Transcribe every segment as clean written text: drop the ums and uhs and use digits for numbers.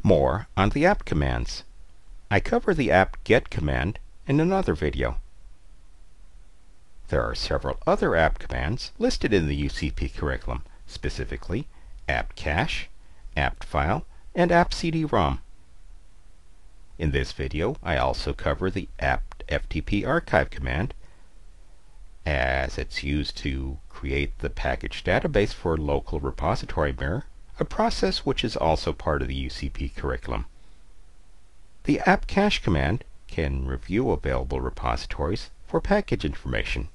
More on the apt commands. I cover the apt get command in another video. There are several other apt commands listed in the UCP curriculum, specifically apt cache, apt file, and apt CD-ROM. In this video, I also cover the apt FTP archive command, as it's used to create the package database for local repository mirror, a process which is also part of the UCP curriculum. The apt cache command can review available repositories for package information.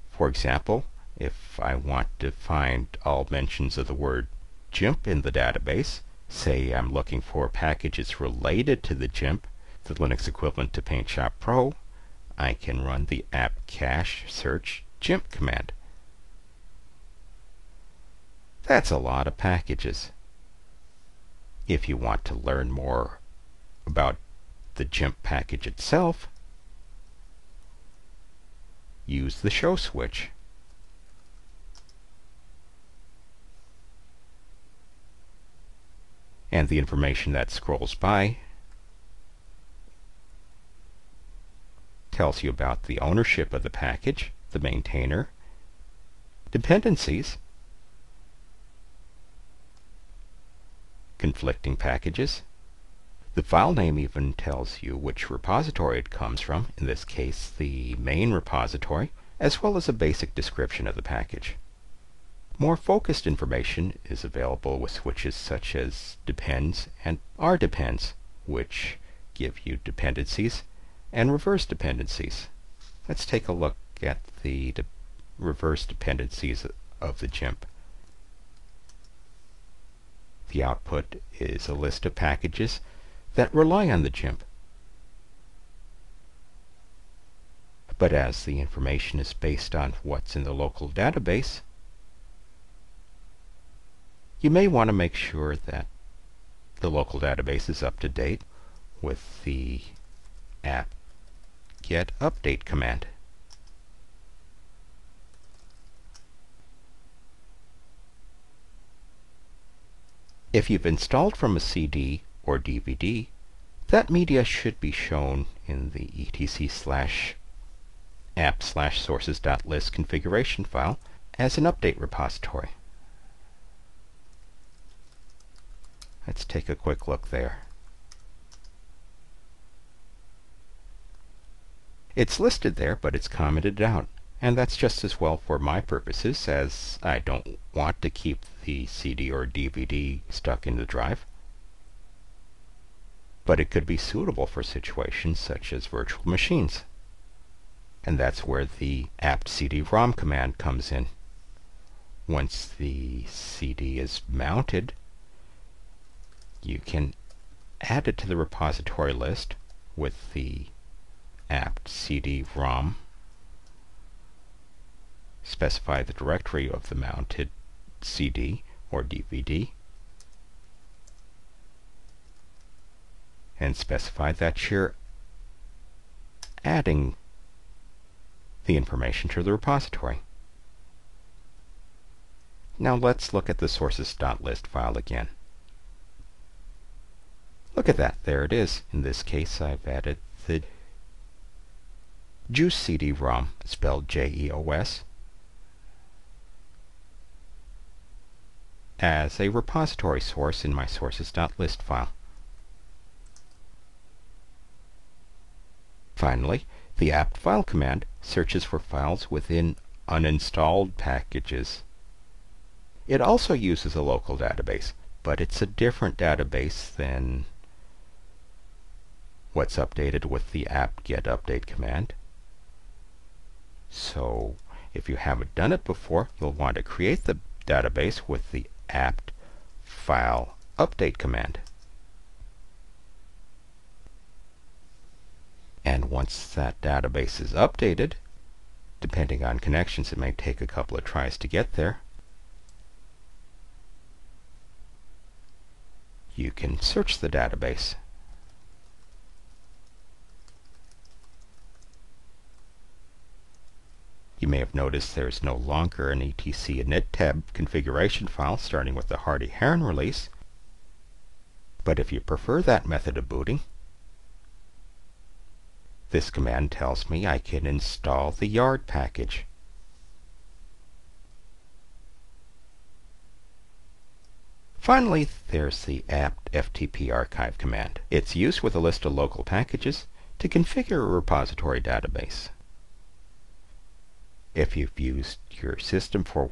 For example, if I want to find all mentions of the word GIMP in the database, say I'm looking for packages related to the GIMP, the Linux equivalent to PaintShop Pro, I can run the apt cache search GIMP command. That's a lot of packages. If you want to learn more about the GIMP package itself, use the show switch. And the information that scrolls by tells you about the ownership of the package, the maintainer, dependencies, conflicting packages. The file name even tells you which repository it comes from, in this case the main repository, as well as a basic description of the package. More focused information is available with switches such as depends and rdepends, which give you dependencies and reverse dependencies. Let's take a look at the reverse dependencies of the GIMP. The output is a list of packages that rely on the GIMP. But as the information is based on what's in the local database, you may want to make sure that the local database is up to date with the apt get update command. If you've installed from a CD or DVD, that media should be shown in the etc/apt/sources.list configuration file as an update repository. Let's take a quick look there. It's listed there, but it's commented out, and that's just as well for my purposes, as I don't want to keep the CD or DVD stuck in the drive. But it could be suitable for situations such as virtual machines. And that's where the apt CD-ROM command comes in. Once the CD is mounted, you can add it to the repository list with the apt CD-ROM, specify the directory of the mounted CD or DVD, and specify that you're adding the information to the repository. Now let's look at the sources.list file again. Look at that, there it is. In this case I've added the Juice CD-ROM, spelled J-E-O-S, as a repository source in my sources.list file. Finally, the apt file command searches for files within uninstalled packages. It also uses a local database, but it's a different database than what's updated with the apt get update command. So if you haven't done it before, you'll want to create the database with the apt file update command. And once that database is updated, depending on connections, it may take a couple of tries to get there, you can search the database. You may have noticed there's no longer an etc init tab configuration file starting with the Hardy Heron release, But if you prefer that method of booting, this command tells me I can install the yard package. Finally, there's the apt ftp archive command. It's used with a list of local packages to configure a repository database. If you've used your system for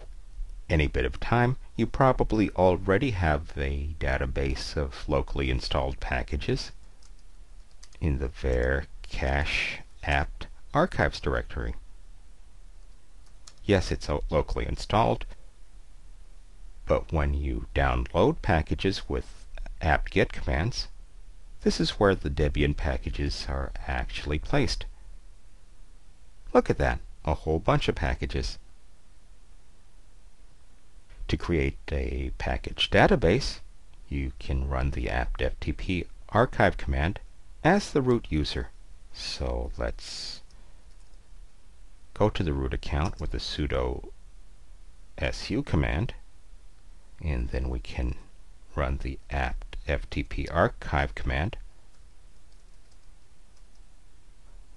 any bit of time, you probably already have a database of locally installed packages in the var cache apt archives directory. Yes, it's locally installed, but when you download packages with apt-get commands, this is where the Debian packages are actually placed. Look at that, a whole bunch of packages. To create a package database, you can run the apt ftp archive command as the root user. So let's go to the root account with the sudo su command, and then we can run the apt ftp archive command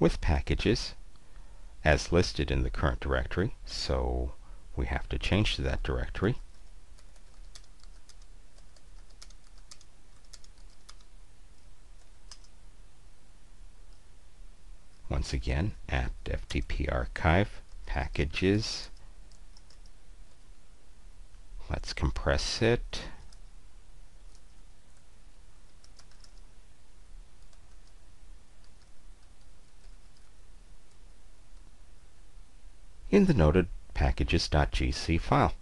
with packages as listed in the current directory, so we have to change to that directory. Once again, apt ftp archive packages. Let's compress it. In the noted packages.gc file.